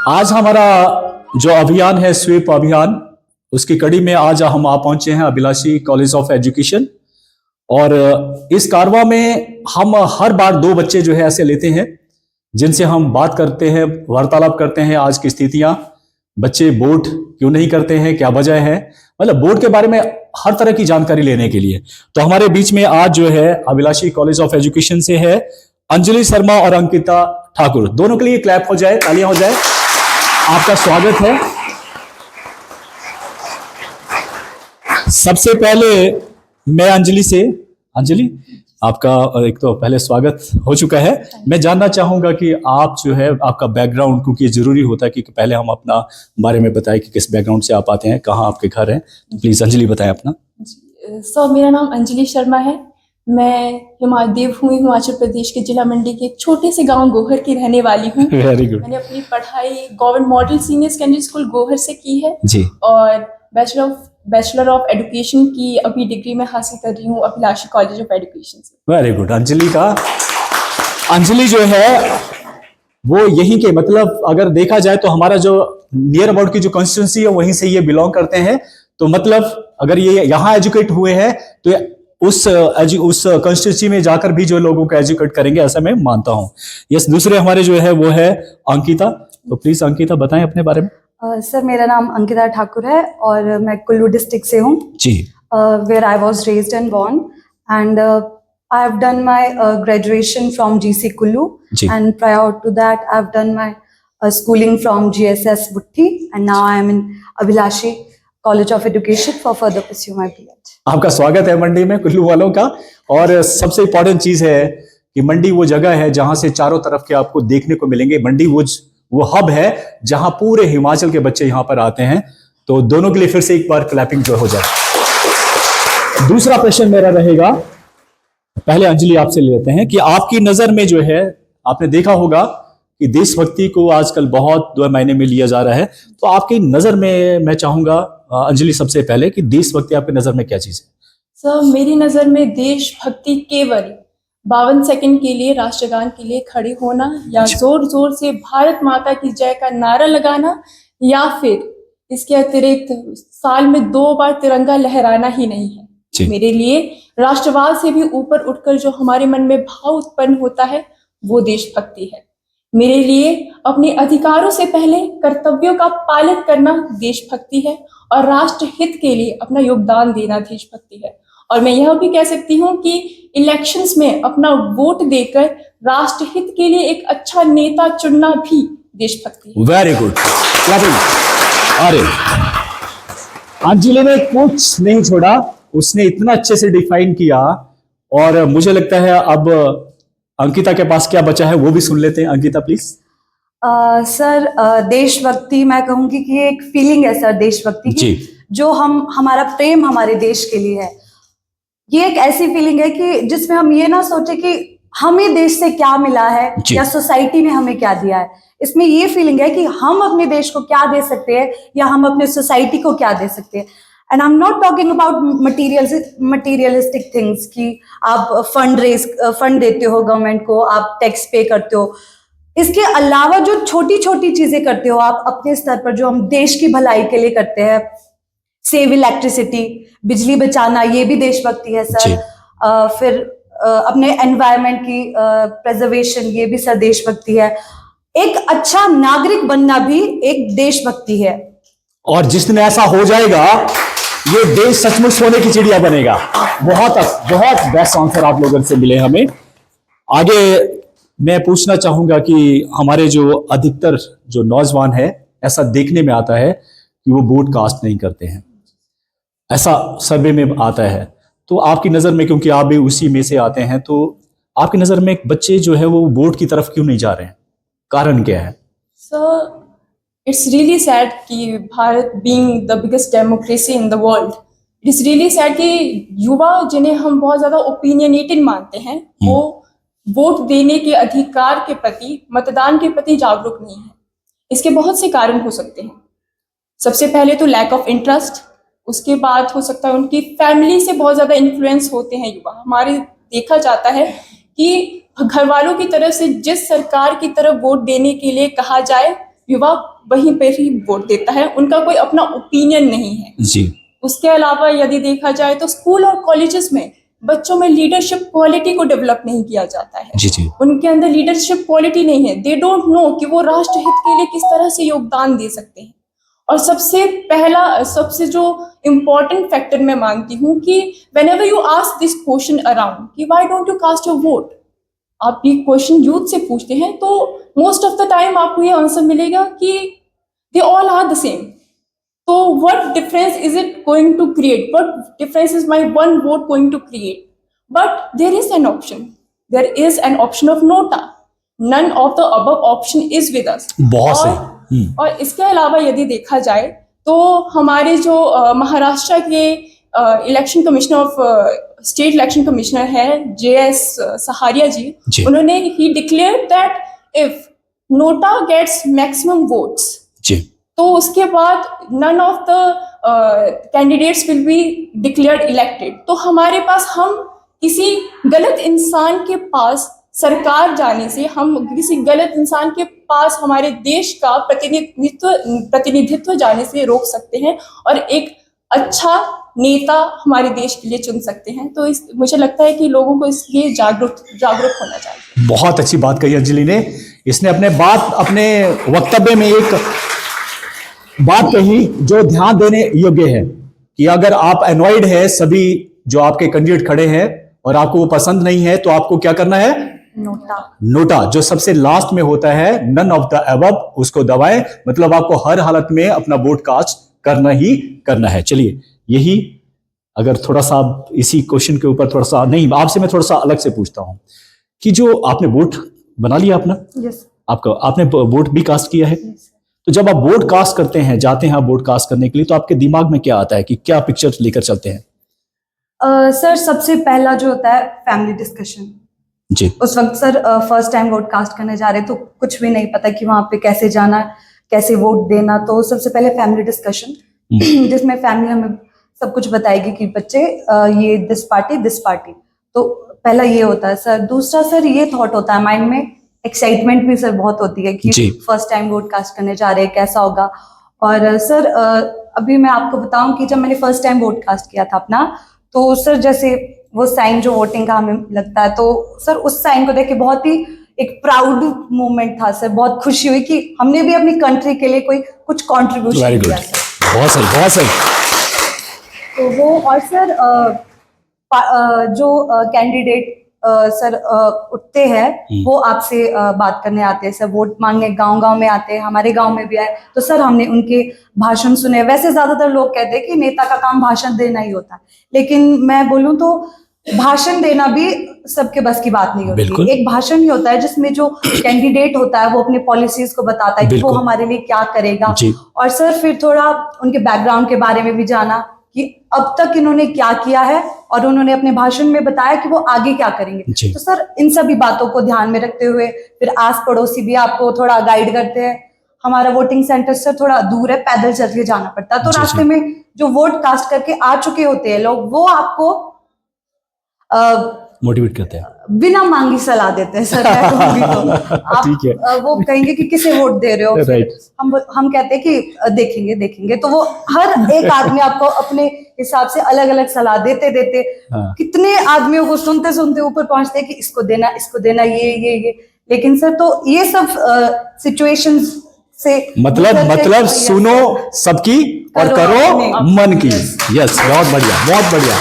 आज हमारा जो अभियान है स्वीप अभियान, उसकी कड़ी में आज हम आ पहुंचे हैं अभिलाषी कॉलेज ऑफ एजुकेशन। और इस कारवा में हम हर बार दो बच्चे जो है ऐसे लेते हैं जिनसे हम बात करते हैं, वार्तालाप करते हैं आज की स्थितियां, बच्चे वोट क्यों नहीं करते हैं, क्या वजह है, मतलब वोट के बारे में हर तरह की जानकारी लेने के लिए। तो हमारे बीच में आज जो है अभिलाषी कॉलेज ऑफ एजुकेशन से है अंजलि शर्मा और अंकिता ठाकुर। दोनों के लिए क्लैप हो जाए, तालियां हो जाए। आपका स्वागत है। सबसे पहले मैं अंजलि आपका एक तो पहले स्वागत हो चुका है। मैं जानना चाहूंगा कि आप जो है आपका बैकग्राउंड, क्योंकि जरूरी होता है कि पहले हम अपना बारे में बताएं कि किस बैकग्राउंड से आप आते हैं, कहाँ आपके घर हैं। तो प्लीज अंजलि बताएं अपना। मेरा नाम अंजलि शर्मा है। मैं देवभूमि हिमाचल प्रदेश के जिला मंडी के एक छोटे से गांव गोहर की रहने वाली हूँ। Very good. मैंने अपनी पढ़ाई government model senior secondary school Gohar से की है जी। और बैचलर ऑफ एजुकेशन की अभी डिग्री में हासिल कर रही हूँ अभिलाषी कॉलेज ऑफ एजुकेशन से। Very good. अंजलि जो है वो यहीं के, मतलब अगर देखा जाए तो हमारा जो नियर अबाउट की जो कॉन्स्टिट्यूंसी है वहीं से ये बिलोंग करते हैं। तो मतलब अगर ये यहाँ एजुकेट हुए हैं तो उस कॉन्स्टिट्यूंसी में जाकर भी जो लोगों को एजुकेट करेंगे, ऐसा मैं मानता हूँ। यस, दूसरे हमारे जो है वो है अंकिता। तो प्लीज अंकिता बताएं अपने बारे में। सर मेरा नाम अंकिता ठाकुर है और मैं कुल्लू डिस्ट्रिक्ट से हूँ जी। Where I was raised and born and I have done my graduation from GC Kullu and prior to that I have done my schooling from GSS Butti and now I am in Abhilashi College of Education for further pursue my B.Ed. आपका स्वागत है मंडी में कुल्लू वालों का। और सबसे important चीज है कि मंडी वो जगह है जहां से चारों तरफ के आपको देखने को मिलेंगे। मंडी वो हब है जहां पूरे हिमाचल के बच्चे यहां पर आते हैं। तो दोनों के लिए फिर से एक बार क्लैपिंग जो हो जाए। दूसरा प्रश्न मेरा रहेगा, पहले अंजलि आपसे लेते हैं कि आपकी नजर में जो है, आपने देखा होगा कि देशभक्ति को आजकल बहुत दो मायने में लिया जा रहा है। तो आपकी नजर में मैं चाहूंगा अंजलि सबसे पहले कि देशभक्ति आपकी नजर में क्या चीज है? सर मेरी नजर में देशभक्ति केवल 52 सेकंड के लिए राष्ट्रगान के लिए खड़े होना या जोर जोर से भारत माता की जय का नारा लगाना या फिर इसके अतिरिक्त साल में 2 बार तिरंगा लहराना ही नहीं है। मेरे लिए राष्ट्रवाद से भी ऊपर उठकर जो हमारे मन में भाव उत्पन्न होता है वो देशभक्ति है। मेरे लिए अपने अधिकारों से पहले कर्तव्यों का पालन करना देशभक्ति है और राष्ट्र हित के लिए अपना योगदान देना देशभक्ति है। और मैं यह भी कह सकती हूँ कि इलेक्शंस में अपना वोट देकर राष्ट्र हित के लिए एक अच्छा नेता चुनना भी देशभक्ति है। Very good. अरे अंजलि ने कुछ नहीं छोड़ा, उसने इतना अच्छे से डिफाइन किया। और मुझे लगता है अब अंकिता के पास क्या बचा है वो भी सुन लेते हैं। अंकिता प्लीज। सर देशभक्ति मैं कहूंगी कि एक फीलिंग है सर देशभक्ति की, जो हमारा प्रेम हमारे देश के लिए है। ये एक ऐसी फीलिंग है कि जिसमें हम ये ना सोचे कि हमें देश से क्या मिला है या सोसाइटी ने हमें क्या दिया है। इसमें ये फीलिंग है कि हम अपने देश को क्या दे सकते हैं या हम अपने सोसाइटी को क्या दे सकते हैं। And I am not talking about materialistic things कि आप फंड देते हो गवर्नमेंट को, आप टैक्स पे करते हो। इसके अलावा जो छोटी छोटी चीजें करते हो आप अपने स्तर पर, जो हम देश की भलाई के लिए करते हैं, सेव इलेक्ट्रिसिटी, बिजली बचाना, ये भी देशभक्ति है सर। फिर अपने एनवायरनमेंट की प्रिजर्वेशन, ये भी सर देशभक्ति है। एक अच्छा नागरिक बनना भी एक देशभक्ति है। और जिस दिन ऐसा हो जाएगा ये देश सचमुच सोने की चिड़िया बनेगा। बहुत बेस्ट आंसर आप लोगों से मिले हमें। आगे मैं पूछना चाहूंगा कि हमारे जो अधिकतर जो नौजवान है, ऐसा देखने में आता है कि वो वोट कास्ट नहीं करते हैं, ऐसा सर्वे में आता है। तो आपकी नजर में, क्योंकि आप भी उसी में से आते हैं, तो आपकी नजर में बच्चे जो है वो वोट की तरफ क्यों नहीं जा रहे हैं? कारण क्या है? सर इट्स रियली सैड कि Bharat being the biggest democracy in the world, it is really sad कि युवा जिन्हें हम बहुत ज्यादा ओपिनियनेटेड मानते हैं वो वोट देने के अधिकार के प्रति, मतदान के प्रति जागरूक नहीं है। इसके बहुत से कारण हो सकते हैं। सबसे पहले तो लैक ऑफ इंटरेस्ट, उसके बाद हो सकता है उनकी फैमिली से बहुत ज्यादा इन्फ्लुएंस होते हैं युवा। हमारे देखा जाता है कि घर वालों की तरफ से जिस सरकार की तरफ वोट देने के लिए कहा जाए युवा वहीं पे ही वोट देता है, उनका कोई अपना ओपिनियन नहीं है जी उसके अलावा यदि देखा जाए तो स्कूल और कॉलेजेस में बच्चों में लीडरशिप क्वालिटी को डेवलप नहीं किया जाता है, जी जी उनके अंदर लीडरशिप क्वालिटी नहीं है, दे डोंट नो कि वो राष्ट्र हित के लिए किस तरह से योगदान दे सकते हैं। और सबसे जो इम्पोर्टेंट फैक्टर मैं मानती हूँ कि whenever you ask this question around कि why don't you cast your vote, आप ये क्वेश्चन यूथ से पूछते हैं तो मोस्ट ऑफ द टाइम आपको ये आंसर मिलेगा कि they all are the same. तो what difference is it going to create? What difference is my one vote going to create? But there is an option. There is an option of nota. None of the above option is with us. बहुत सही। और इसके अलावा यदि देखा जाए तो हमारे जो महाराष्ट्र के election commissioner of state election commissioner है JS सहारिया जी, उन्होंने ही declare that if NOTA gets maximum votes जी तो उसके बाद none of the candidates will be declared elected. तो हमारे पास हम किसी गलत इंसान के पास सरकार जाने से, हम किसी गलत इंसान के पास हमारे देश का प्रतिनिधित्व जाने से रोक सकते हैं और एक अच्छा नेता हमारे देश के लिए चुन सकते हैं। तो मुझे लगता है कि लोगों को इसलिए जागरूक होना चाहिए। बहुत अच्छी बात कही अंजलि ने। इसने अपने वक्तव्य में एक बात कही जो ध्यान देने योग्य है कि अगर आप अनॉयड है सभी जो आपके कैंडिडेट खड़े हैं और आपको वो पसंद नहीं है तो आपको क्या करना है? नोटा जो सबसे लास्ट में होता है, नन ऑफ द अबव, उसको दबाएं। मतलब आपको हर हालत में अपना वोट कास्ट करना ही करना है। चलिए यही अगर थोड़ा सा इसी क्वेश्चन के ऊपर थोड़ा सा नहीं, आपसे मैं थोड़ा सा अलग से पूछता हूं कि जो आपने वोट बना लिया अपना, आपने वोट भी कास्ट किया है, तो जब आप वोट कास्ट करते हैं, जाते हैं वोट कास्ट करने के लिए, तो आपके दिमाग में क्या आता है कि क्या पिक्चर लेकर चलते हैं? सर सबसे पहला जो होता है फैमिली डिस्कशन जी। उस वक्त sir first time vote cast करने जा रहे तो कुछ भी नहीं पता कि वहां पे कैसे जाना, कैसे वोट देना। तो सबसे पहले फैमिली डिस्कशन जिसमें फैमिली हमें सब कुछ बताएगी कि बच्चे ये दिस पार्टी। तो पहला ये होता है सर। दूसरा सर ये थॉट होता है माइंड में, एक्साइटमेंट भी सर बहुत होती है कि फर्स्ट टाइम वोट कास्ट करने जा रहे हैं, कैसा होगा। और सर अभी मैं आपको बताऊं कि जब मैंने फर्स्ट टाइम वोट कास्ट किया था अपना, तो सर जैसे वो साइन जो वोटिंग का हमें लगता है, तो सर उस साइन को देख के बहुत ही एक प्राउड मोमेंट था सर। बहुत खुशी हुई कि हमने भी अपनी कंट्री के लिए कुछ कंट्रीब्यूशन किया सर। बहुत सही, बहुत सही। तो वो और सर जो कैंडिडेट सर उठते हैं वो आपसे बात करने आते हैं सर, वोट मांगने गांव में आते हैं। हमारे गांव में भी आए तो सर हमने उनके भाषण सुने। वैसे ज्यादातर लोग कहते हैं कि नेता का काम भाषण देना ही होता है, लेकिन मैं बोलूं तो भाषण देना भी सबके बस की बात नहीं होती। एक भाषण ही होता है जिसमें जो कैंडिडेट होता है वो अपने पॉलिसीज को बताता है कि वो हमारे लिए क्या करेगा। और सर फिर थोड़ा उनके बैकग्राउंड के बारे में भी जाना कि अब तक इन्होंने क्या किया है और उन्होंने अपने भाषण में बताया कि वो आगे क्या करेंगे। तो सर इन सभी बातों को ध्यान में रखते हुए फिर आस पड़ोसी भी आपको थोड़ा गाइड करते हैं। हमारा वोटिंग सेंटर सर थोड़ा दूर है, पैदल चल के जाना पड़ता है। तो रास्ते में जो वोट कास्ट करके आ चुके होते हैं लोग, वो आपको मोटिवेट करते हैं, बिना मांगी सलाह देते हैं सर। आप ठीक है। वो कहेंगे कि किसे वोट दे रहे हो, हम कहते हैं कि देखेंगे। तो वो हर एक आदमी आपको अपने हिसाब से अलग अलग सलाह देते कितने आदमियों को सुनते ऊपर पहुंचते हैं कि इसको देना ये। लेकिन सर तो ये सब सिचुएशंस से मतलब सुनो सबकी और करो मन की। यस, बहुत बढ़िया।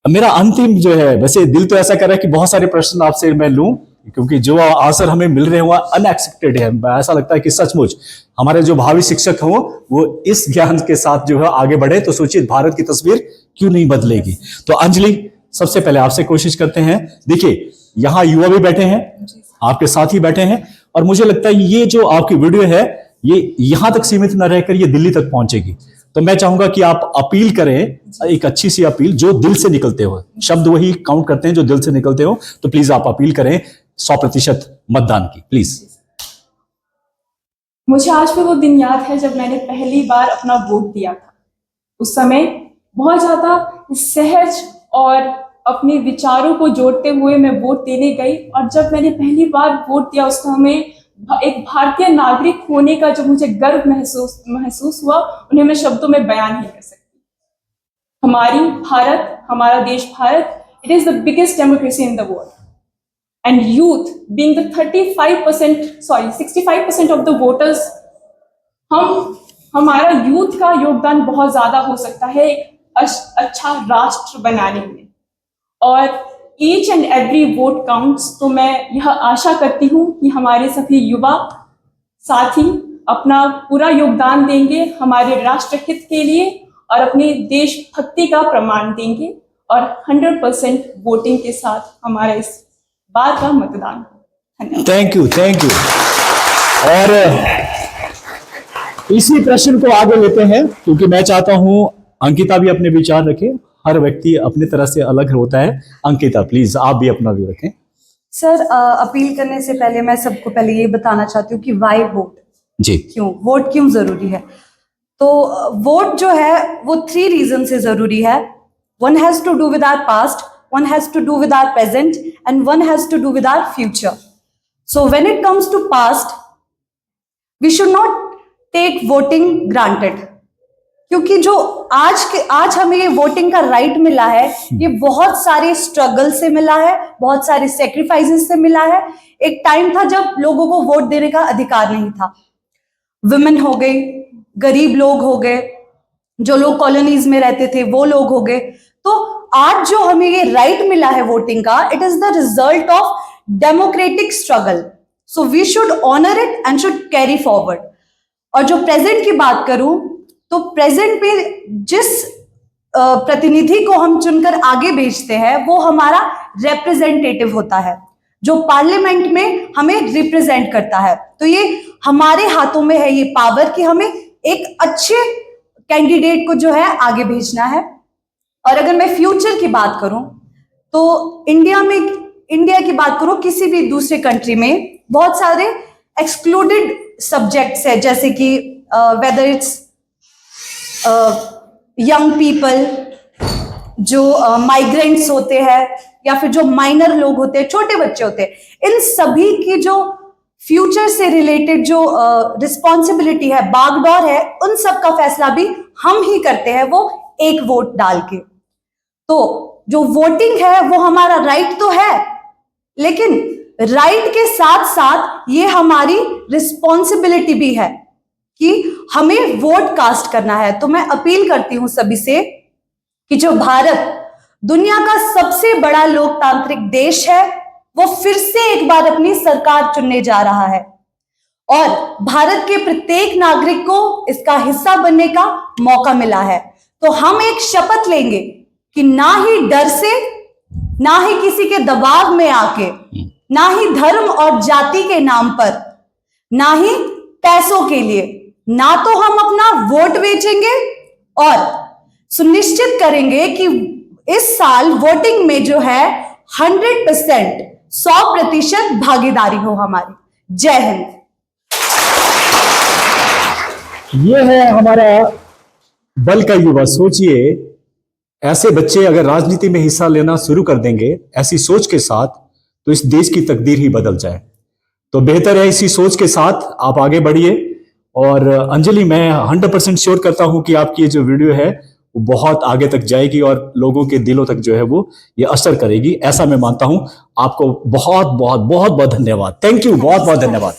मेरा अंतिम जो है, वैसे दिल तो ऐसा कर रहा है कि बहुत सारे प्रश्न आपसे मैं लूं, क्योंकि जो आंसर हमें मिल रहे हैं वो अनएक्सपेक्टेड है। ऐसा लगता है कि सचमुच हमारे जो भावी शिक्षक हों वो इस ज्ञान के साथ जो है आगे बढ़े, तो सोचिए भारत की तस्वीर क्यों नहीं बदलेगी। तो अंजलि, सबसे पहले आपसे कोशिश करते हैं। देखिए यहाँ युवा भी बैठे हैं, आपके साथ ही बैठे हैं, और मुझे लगता है ये जो आपकी वीडियो है ये यहां तक सीमित न रहकर ये दिल्ली तक पहुंचेगी। तो मैं चाहूंगा कि आप अपील करें, एक अच्छी सी अपील जो दिल से निकलते हो। शब्द वही काउंट करते हैं जो दिल से निकलते हो। तो प्लीज आप अपील करें 100% मतदान की, प्लीज। मुझे आज भी वो दिन याद है जब मैंने पहली बार अपना वोट दिया था। उस समय बहुत ज्यादा सहज और अपने विचारों को जोड़ते हुए मैं वोट देने गई। और जब मैंने पहली बार वोट दिया उस समय एक भारतीय नागरिक होने का जो मुझे गर्व महसूस हुआ, उन्हें मैं शब्दों में बयान नहीं कर सकती। हमारा देश Bharat, it is the biggest democracy in the world. And youth being the 65% of the voters, हमारा यूथ का योगदान बहुत ज्यादा हो सकता है एक अच्छा राष्ट्र बनाने में। और each and every vote counts. तो मैं यह आशा करती हूँ कि हमारे सभी युवा साथी अपना पूरा योगदान देंगे हमारे राष्ट्र हित के लिए और अपनी देशभक्ति का प्रमाण देंगे और 100% वोटिंग के साथ हमारा इस बार का मतदान। धन्यवाद। Thank you. और इसी प्रश्न को आगे लेते हैं, क्योंकि मैं चाहता हूं अंकिता भी अपने विचार रखे। हर व्यक्ति अपनी तरह से अलग होता है। अंकिता प्लीज आप भी अपना व्यू रखें। सर, अपील करने से पहले मैं सबको पहले ये बताना चाहती हूँ कि वाई वोट, जी, वोट क्यों जरूरी है। तो वोट जो है वो 3 रीजन से जरूरी है। One has to do with our past, one has to do with our present and one has to do with our future. So when it comes to past, we should not take voting granted, क्योंकि जो आज हमें ये voting का right मिला है, ये बहुत सारे स्ट्रगल से मिला है, बहुत सारे सेक्रीफाइसेस से मिला है। एक टाइम था जब लोगों को वोट देने का अधिकार नहीं था। वुमेन हो गई, गरीब लोग हो गए, जो लोग कॉलोनीज में रहते थे वो लोग हो गए। तो आज जो हमें ये राइट मिला है वोटिंग का, it is the result of democratic struggle. So we should honour it and should carry forward. और जो प्रेजेंट की बात करूं, तो प्रेजेंट में जिस प्रतिनिधि को हम चुनकर आगे भेजते हैं वो हमारा रिप्रेजेंटेटिव होता है, जो पार्लियामेंट में हमें रिप्रेजेंट करता है। तो ये हमारे हाथों में है ये पावर कि हमें एक अच्छे कैंडिडेट को जो है आगे भेजना है। और अगर मैं फ्यूचर की बात करूं, तो इंडिया की बात करूं, किसी भी दूसरे कंट्री में बहुत सारे एक्सक्लूडेड सब्जेक्ट्स है, जैसे कि वेदर इट्स यंग पीपल, जो माइग्रेंट्स होते हैं, या फिर जो माइनर लोग होते हैं, छोटे बच्चे होते हैं, इन सभी की जो फ्यूचर से रिलेटेड जो रिस्पॉन्सिबिलिटी है, बागडोर है, उन सब का फैसला भी हम ही करते हैं, वो एक वोट डाल के। तो जो वोटिंग है वो हमारा राइट तो है, लेकिन राइट के साथ साथ ये हमारी रिस्पॉन्सिबिलिटी भी है कि हमें वोट कास्ट करना है। तो मैं अपील करती हूं सभी से कि जो भारत दुनिया का सबसे बड़ा लोकतांत्रिक देश है, वो फिर से एक बार अपनी सरकार चुनने जा रहा है और भारत के प्रत्येक नागरिक को इसका हिस्सा बनने का मौका मिला है। तो हम एक शपथ लेंगे कि ना ही डर से, ना ही किसी के दबाव में आके, ना ही धर्म और जाति के नाम पर, ना ही पैसों के लिए, ना तो हम अपना वोट बेचेंगे और सुनिश्चित करेंगे कि इस साल वोटिंग में जो है 100% भागीदारी हो हमारी। जय हिंद। ये है हमारा बल का युवा। सोचिए, ऐसे बच्चे अगर राजनीति में हिस्सा लेना शुरू कर देंगे ऐसी सोच के साथ, तो इस देश की तकदीर ही बदल जाए। तो बेहतर है इसी सोच के साथ आप आगे बढ़िए। और अंजलि, मैं 100% श्योर करता हूं कि आपकी ये जो वीडियो है वो बहुत आगे तक जाएगी और लोगों के दिलों तक जो है वो ये असर करेगी, ऐसा मैं मानता हूं। आपको बहुत बहुत बहुत बहुत धन्यवाद। थैंक यू, बहुत बहुत धन्यवाद।